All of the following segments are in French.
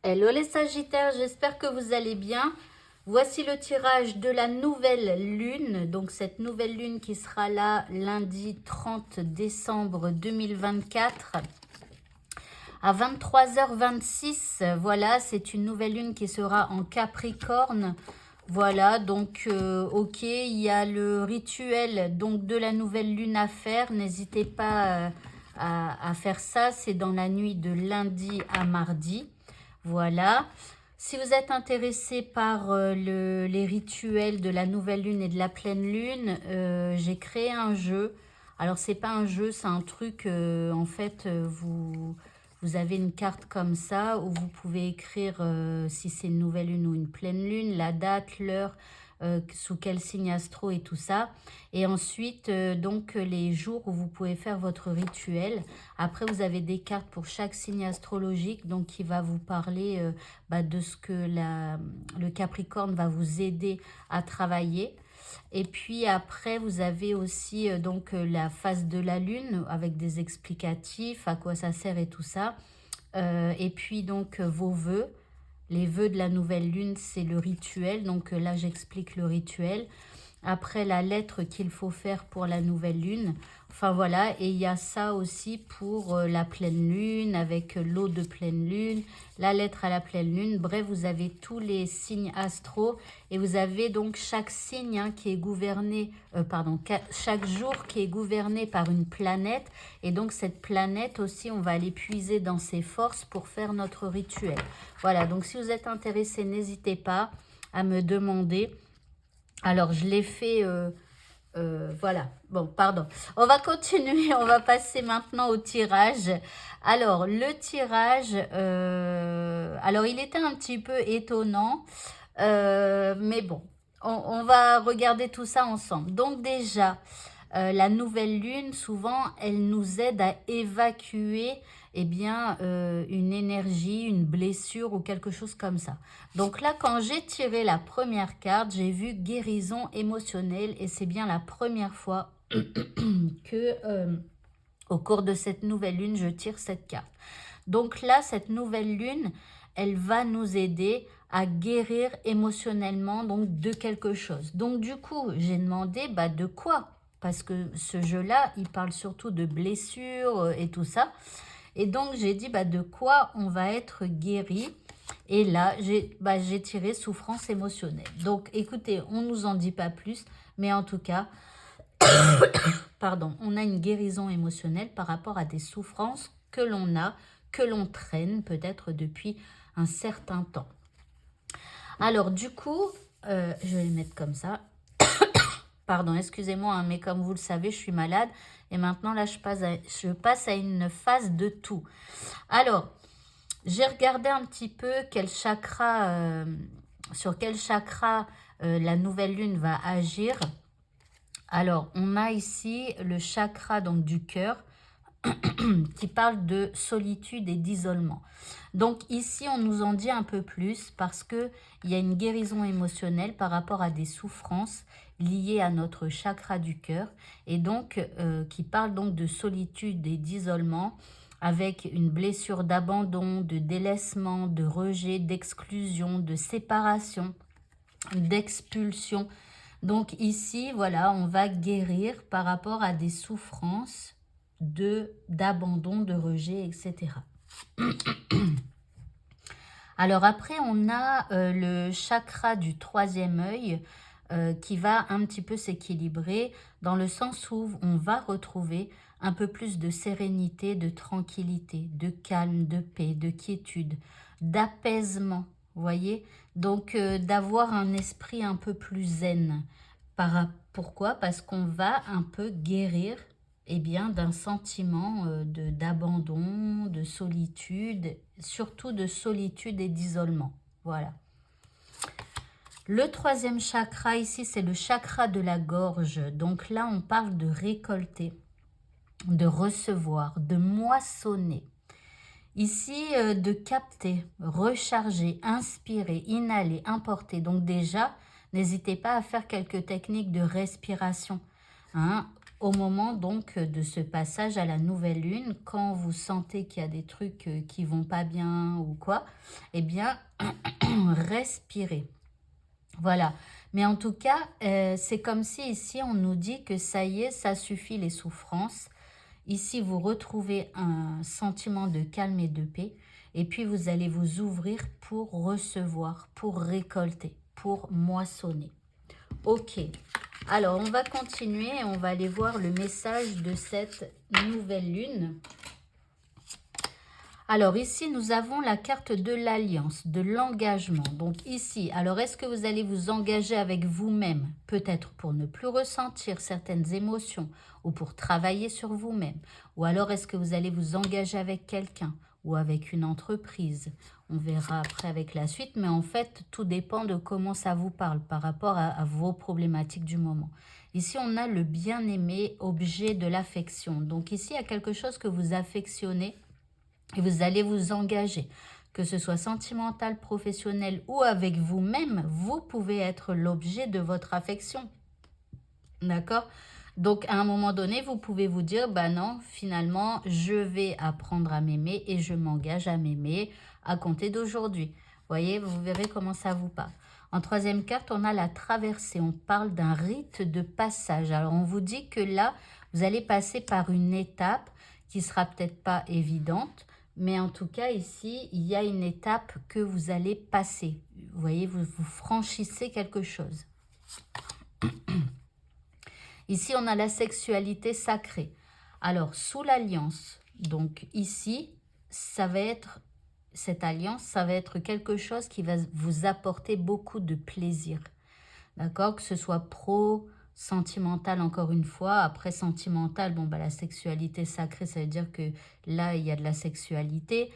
Hello les Sagittaires, j'espère que vous allez bien. Voici le tirage de la nouvelle lune. Donc cette nouvelle lune qui sera là lundi 30 décembre 2024 à 23h26. Voilà, c'est une nouvelle lune qui sera en Capricorne. Voilà, donc ok, il y a le rituel donc de la nouvelle lune à faire. N'hésitez pas à faire ça. C'est dans la nuit de lundi à mardi. Voilà. Si vous êtes intéressé par les rituels de la nouvelle lune et de la pleine lune, j'ai créé un jeu. Alors, c'est pas un jeu, c'est un truc, en fait, vous avez une carte comme ça où vous pouvez écrire si c'est une nouvelle lune ou une pleine lune, la date, l'heure, sous quel signe astro et tout ça. Et ensuite, donc, les jours où vous pouvez faire votre rituel. Après, vous avez des cartes pour chaque signe astrologique, donc qui va vous parler de ce que le Capricorne va vous aider à travailler. Et puis après, vous avez aussi la phase de la Lune avec des explicatifs, à quoi ça sert et tout ça. Et puis donc vos vœux. Les vœux de la nouvelle Lune, c'est le rituel. Donc là, j'explique le rituel. Après, la lettre qu'il faut faire pour la nouvelle lune. Enfin voilà, et il y a ça aussi pour la pleine lune, avec l'eau de pleine lune, la lettre à la pleine lune. Bref, vous avez tous les signes astro et vous avez donc chaque signe qui est gouverné, chaque jour qui est gouverné par une planète. Et donc cette planète aussi, on va aller puiser dans ses forces pour faire notre rituel. Voilà, donc si vous êtes intéressé, n'hésitez pas à me demander. Alors, je l'ai fait, voilà. Bon, pardon. On va continuer, on va passer maintenant au tirage. Alors, le tirage, alors il était un petit peu étonnant, mais bon, on va regarder tout ça ensemble. Donc déjà, la nouvelle lune, souvent, elle nous aide à évacuer une énergie, une blessure ou quelque chose comme ça. Donc là, quand j'ai tiré la première carte, j'ai vu guérison émotionnelle et c'est bien la première fois que au cours de cette nouvelle lune, je tire cette carte. Donc là, cette nouvelle lune, elle va nous aider à guérir émotionnellement donc de quelque chose. Donc du coup, j'ai demandé de quoi? Parce que ce jeu-là, il parle surtout de blessures et tout ça. Et donc, j'ai dit de quoi on va être guéri. Et là, j'ai tiré souffrance émotionnelle. Donc, écoutez, on ne nous en dit pas plus. Mais en tout cas, pardon, on a une guérison émotionnelle par rapport à des souffrances que l'on a, que l'on traîne peut-être depuis un certain temps. Alors, du coup, je vais le mettre comme ça. Pardon, excusez-moi, mais comme vous le savez, je suis malade. Et maintenant, là, je passe à une phase de tout. Alors, j'ai regardé un petit peu sur quel chakra la nouvelle lune va agir. Alors, on a ici le chakra donc, du cœur qui parle de solitude et d'isolement. Donc ici, on nous en dit un peu plus parce qu'il y a une guérison émotionnelle par rapport à des souffrances liées à notre chakra du cœur et donc qui parle donc de solitude et d'isolement avec une blessure d'abandon, de délaissement, de rejet, d'exclusion, de séparation, d'expulsion. Donc ici, voilà, on va guérir par rapport à des souffrances d'abandon, de rejet, etc. Alors après, on a le chakra du troisième œil qui va un petit peu s'équilibrer dans le sens où on va retrouver un peu plus de sérénité, de tranquillité, de calme, de paix, de quiétude, d'apaisement, vous voyez? Donc d'avoir un esprit un peu plus zen. Pourquoi? Parce qu'on va un peu guérir d'un sentiment d'abandon, de solitude, surtout de solitude et d'isolement. Voilà. Le troisième chakra ici, c'est le chakra de la gorge. Donc là, on parle de récolter, de recevoir, de moissonner. Ici, de capter, recharger, inspirer, inhaler, importer. Donc déjà, n'hésitez pas à faire quelques techniques de respiration. Hein. au moment donc de ce passage à la nouvelle lune, quand vous sentez qu'il y a des trucs qui vont pas bien ou quoi, eh bien, respirez. Voilà. Mais en tout cas, c'est comme si ici, on nous dit que ça y est, ça suffit les souffrances. Ici, vous retrouvez un sentiment de calme et de paix. Et puis, vous allez vous ouvrir pour recevoir, pour récolter, pour moissonner. Ok. Alors, on va continuer et on va aller voir le message de cette nouvelle lune. Alors ici, nous avons la carte de l'alliance, de l'engagement. Donc ici, alors est-ce que vous allez vous engager avec vous-même? Peut-être pour ne plus ressentir certaines émotions ou pour travailler sur vous-même. Ou alors est-ce que vous allez vous engager avec quelqu'un ou avec une entreprise? On verra après avec la suite, mais en fait, tout dépend de comment ça vous parle par rapport à vos problématiques du moment. Ici, on a le bien-aimé, objet de l'affection. Donc ici, il y a quelque chose que vous affectionnez et vous allez vous engager, que ce soit sentimental, professionnel ou avec vous-même, vous pouvez être l'objet de votre affection. D'accord? Donc, à un moment donné, vous pouvez vous dire, bah non, finalement, je vais apprendre à m'aimer et je m'engage à m'aimer à compter d'aujourd'hui. Voyez, vous verrez comment ça vous parle. En troisième carte, on a la traversée. On parle d'un rite de passage. Alors, on vous dit que là, vous allez passer par une étape qui sera peut-être pas évidente, mais en tout cas, ici, il y a une étape que vous allez passer. Vous voyez, vous franchissez quelque chose. Ici, on a la sexualité sacrée. Alors, sous l'alliance, donc ici, ça va être, cette alliance, ça va être quelque chose qui va vous apporter beaucoup de plaisir. D'accord? Que ce soit sentimental encore une fois. Après sentimental, bon, bah, la sexualité sacrée, ça veut dire que là, il y a de la sexualité.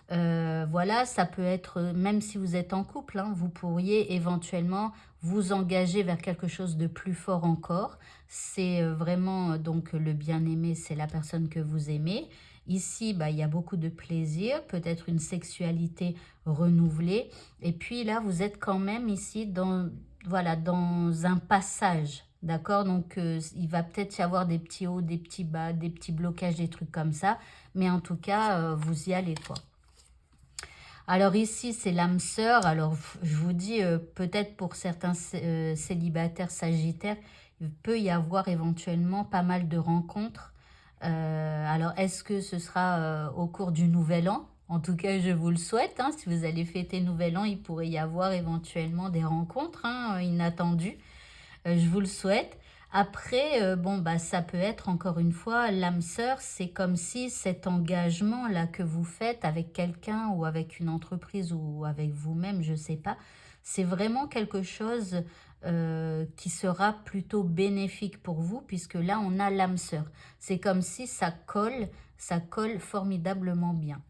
Voilà, ça peut être, même si vous êtes en couple, hein, vous pourriez éventuellement vous engager vers quelque chose de plus fort encore. C'est vraiment donc le bien-aimé, c'est la personne que vous aimez. Ici, bah, il y a beaucoup de plaisir, peut-être une sexualité renouvelée. Et puis là, vous êtes quand même ici dans, voilà, dans un passage. D'accord? Donc, il va peut-être y avoir des petits hauts, des petits bas, des petits blocages, des trucs comme ça. Mais en tout cas, vous y allez, quoi. Alors ici, c'est l'âme sœur. Alors, je vous dis, peut-être pour certains célibataires sagittaires, il peut y avoir éventuellement pas mal de rencontres. Alors, est-ce que ce sera au cours du Nouvel An? En tout cas, je vous le souhaite. Hein. Si vous allez fêter Nouvel An, il pourrait y avoir éventuellement des rencontres inattendues. Je vous le souhaite. Après, bon, bah, ça peut être encore une fois, l'âme sœur, c'est comme si cet engagement-là que vous faites avec quelqu'un ou avec une entreprise ou avec vous-même, je ne sais pas, c'est vraiment quelque chose qui sera plutôt bénéfique pour vous, puisque là, on a l'âme sœur. C'est comme si ça colle formidablement bien.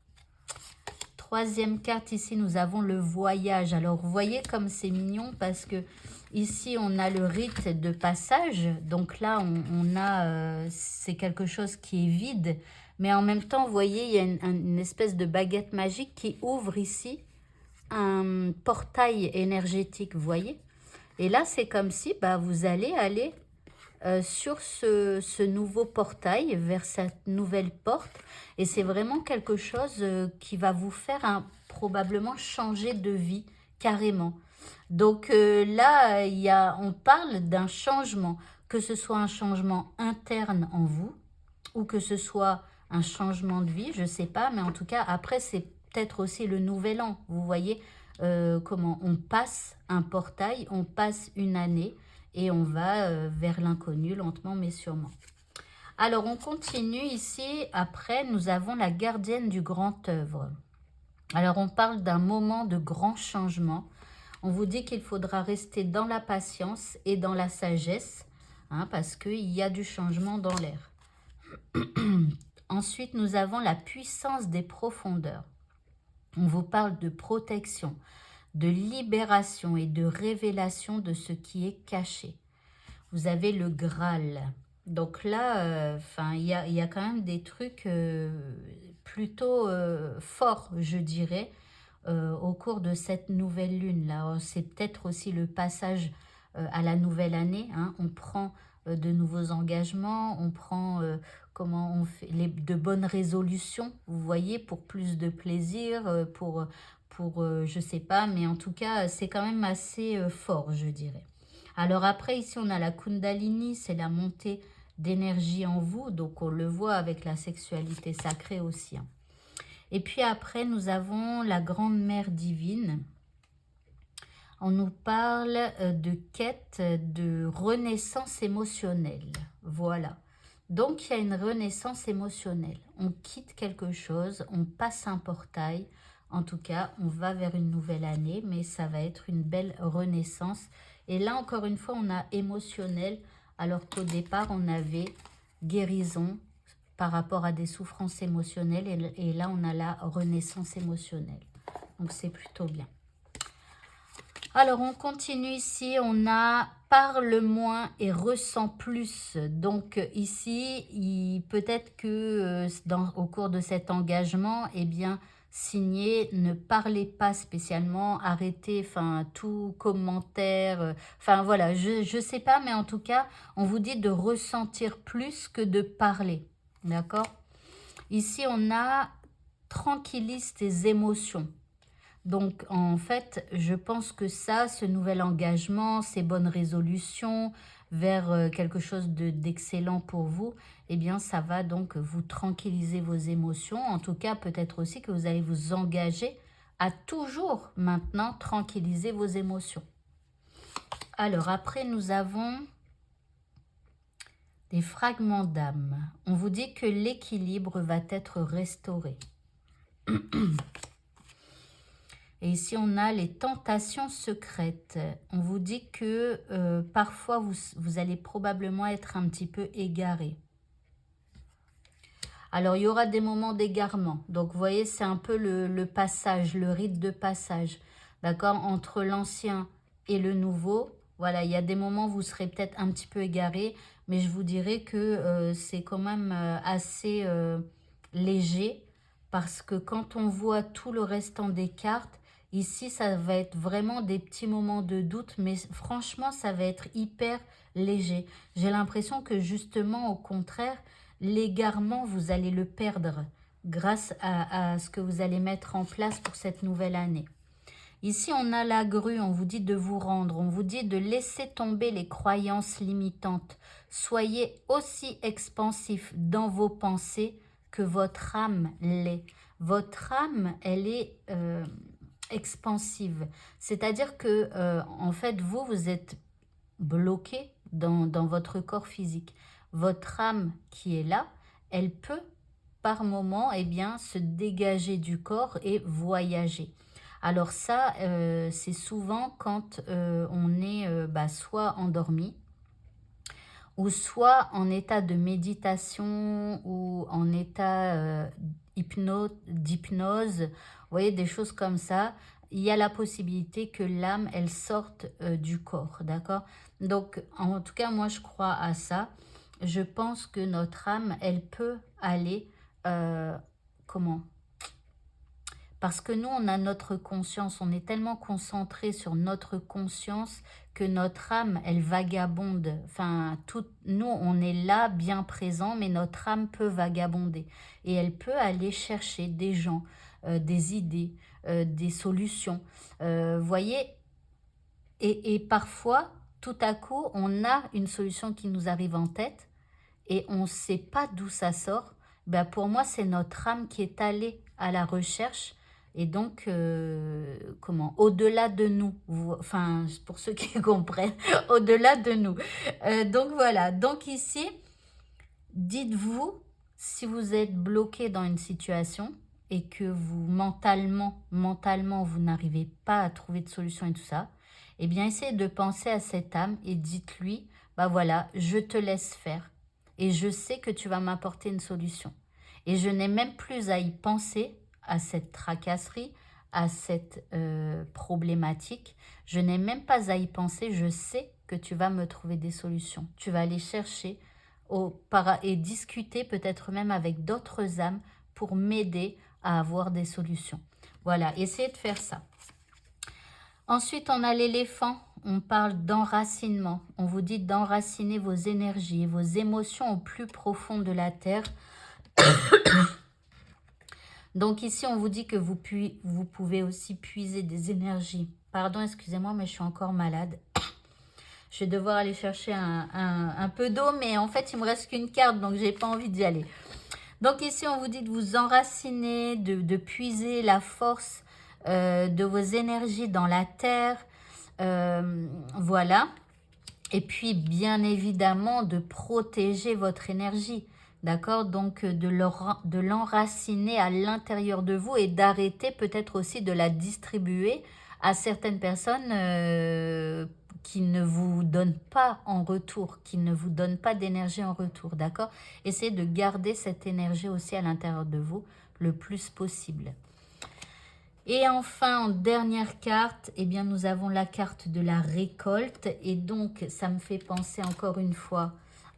Troisième carte, ici, nous avons le voyage. Alors, vous voyez comme c'est mignon parce que ici, on a le rite de passage. Donc là, on a, c'est quelque chose qui est vide. Mais en même temps, vous voyez, il y a une espèce de baguette magique qui ouvre ici un portail énergétique, vous voyez. Et là, c'est comme si bah, vous allez aller sur ce nouveau portail, vers cette nouvelle porte. Et c'est vraiment quelque chose qui va vous faire probablement changer de vie, carrément. Donc là, on parle d'un changement, que ce soit un changement interne en vous, ou que ce soit un changement de vie, je ne sais pas, mais en tout cas, après, c'est peut-être aussi le nouvel an. Vous voyez comment on passe un portail, on passe une année, et on va vers l'inconnu lentement mais sûrement. Alors on continue ici, après nous avons la gardienne du grand œuvre. Alors on parle d'un moment de grand changement. On vous dit qu'il faudra rester dans la patience et dans la sagesse, parce qu'il y a du changement dans l'air. Ensuite nous avons la puissance des profondeurs. On vous parle de protection, de libération et de révélation de ce qui est caché. Vous avez le Graal. Donc là, il y a quand même des trucs plutôt forts, je dirais, au cours de cette nouvelle lune. Là, c'est peut-être aussi le passage à la nouvelle année. On prend de nouveaux engagements, on prend comment on fait de bonnes résolutions, vous voyez, pour plus de plaisir, je sais pas, mais en tout cas, c'est quand même assez fort, je dirais. Alors après, ici, on a la Kundalini, c'est la montée d'énergie en vous, donc on le voit avec la sexualité sacrée aussi, hein. Et puis après, nous avons la Grande Mère Divine. On nous parle de quête de renaissance émotionnelle. Voilà. Donc, il y a une renaissance émotionnelle. On quitte quelque chose, on passe un portail. En tout cas, on va vers une nouvelle année, mais ça va être une belle renaissance. Et là, encore une fois, on a émotionnel, alors qu'au départ, on avait guérison par rapport à des souffrances émotionnelles. Et là, on a la renaissance émotionnelle. Donc, c'est plutôt bien. Alors, on continue ici, on a parle moins et ressent plus. Donc ici, peut-être que au cours de cet engagement, eh bien, signer, ne parlez pas spécialement, arrêtez, enfin, tout commentaire, enfin voilà, je ne sais pas, mais en tout cas, on vous dit de ressentir plus que de parler, d'accord? Ici, on a tranquillise tes émotions. Donc, en fait, je pense que ça, ce nouvel engagement, ces bonnes résolutions vers quelque chose d'excellent pour vous, eh bien, ça va donc vous tranquilliser vos émotions. En tout cas, peut-être aussi que vous allez vous engager à toujours maintenant tranquilliser vos émotions. Alors, après, nous avons des fragments d'âme. On vous dit que l'équilibre va être restauré. Et ici, on a les tentations secrètes. On vous dit que parfois, vous allez probablement être un petit peu égaré. Alors, il y aura des moments d'égarement. Donc, vous voyez, c'est un peu le passage, le rite de passage. D'accord? Entre l'ancien et le nouveau. Voilà, il y a des moments où vous serez peut-être un petit peu égaré. Mais je vous dirais que c'est quand même assez léger. Parce que quand on voit tout le restant des cartes, ici, ça va être vraiment des petits moments de doute, mais franchement, ça va être hyper léger. J'ai l'impression que justement, au contraire, l'égarement, vous allez le perdre grâce à ce que vous allez mettre en place pour cette nouvelle année. Ici, on a la grue, on vous dit de vous rendre, on vous dit de laisser tomber les croyances limitantes. Soyez aussi expansif dans vos pensées que votre âme l'est. Votre âme, elle est expansive. C'est-à-dire que, en fait, vous êtes bloqué dans votre corps physique. Votre âme qui est là, elle peut, par moment, eh bien, se dégager du corps et voyager. Alors ça, c'est souvent quand on est soit endormi, ou soit en état de méditation ou en état d'hypnose, vous voyez, des choses comme ça, il y a la possibilité que l'âme, elle sorte du corps, d'accord? Donc, en tout cas, moi, je crois à ça. Je pense que notre âme, elle peut aller, comment? Parce que nous, on a notre conscience, on est tellement concentré sur notre conscience que notre âme, elle vagabonde. Enfin, nous, on est là, bien présent, mais notre âme peut vagabonder. Et elle peut aller chercher des gens, des idées, des solutions. Voyez, et parfois, tout à coup, on a une solution qui nous arrive en tête et on ne sait pas d'où ça sort. Ben, pour moi, c'est notre âme qui est allée à la recherche et donc, au-delà de nous, enfin, pour ceux qui comprennent, au-delà de nous. Donc voilà, donc ici, dites-vous, si vous êtes bloqué dans une situation et que vous, mentalement, vous n'arrivez pas à trouver de solution et tout ça, eh bien, essayez de penser à cette âme et dites-lui, bah voilà, je te laisse faire et je sais que tu vas m'apporter une solution. Et je n'ai même plus à y penser, à cette tracasserie, à cette problématique. Je n'ai même pas à y penser, je sais que tu vas me trouver des solutions. Tu vas aller chercher et discuter peut-être même avec d'autres âmes pour m'aider à avoir des solutions. Voilà, essayez de faire ça. Ensuite, on a l'éléphant. on parle d'enracinement. On vous dit d'enraciner vos énergies, vos émotions au plus profond de la terre. Donc ici, on vous dit que vous pouvez aussi puiser des énergies. Pardon, excusez-moi, mais je suis encore malade. Je vais devoir aller chercher un peu d'eau, mais en fait, il me reste qu'une carte, donc j'ai pas envie d'y aller. Donc ici, on vous dit de vous enraciner, de puiser la force de vos énergies dans la terre. Voilà. Et puis, bien évidemment, de protéger votre énergie. D'accord? Donc, de l'enraciner à l'intérieur de vous et d'arrêter peut-être aussi de la distribuer à certaines personnes qui ne vous donnent pas en retour, qui ne vous donnent pas d'énergie en retour. D'accord? Essayez de garder cette énergie aussi à l'intérieur de vous le plus possible. Et enfin, en dernière carte, eh bien, nous avons la carte de la récolte. Et donc, ça me fait penser encore une fois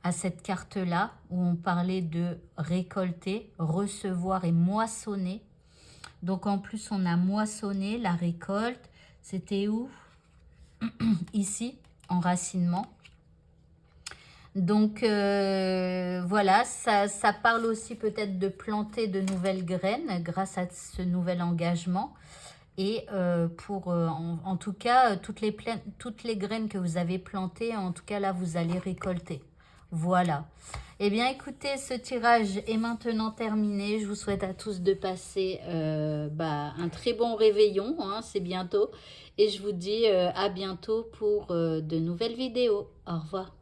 à cette carte-là, où on parlait de récolter, recevoir et moissonner. Donc, en plus, on a moissonné la récolte. C'était où? Ici, enracinement. Donc, voilà, ça parle aussi peut-être de planter de nouvelles graines grâce à ce nouvel engagement. Et en tout cas, toutes les graines que vous avez plantées, en tout cas là, vous allez récolter. Voilà. Eh bien, écoutez, ce tirage est maintenant terminé. Je vous souhaite à tous de passer un très bon réveillon. Hein, c'est bientôt. Et je vous dis à bientôt pour de nouvelles vidéos. Au revoir.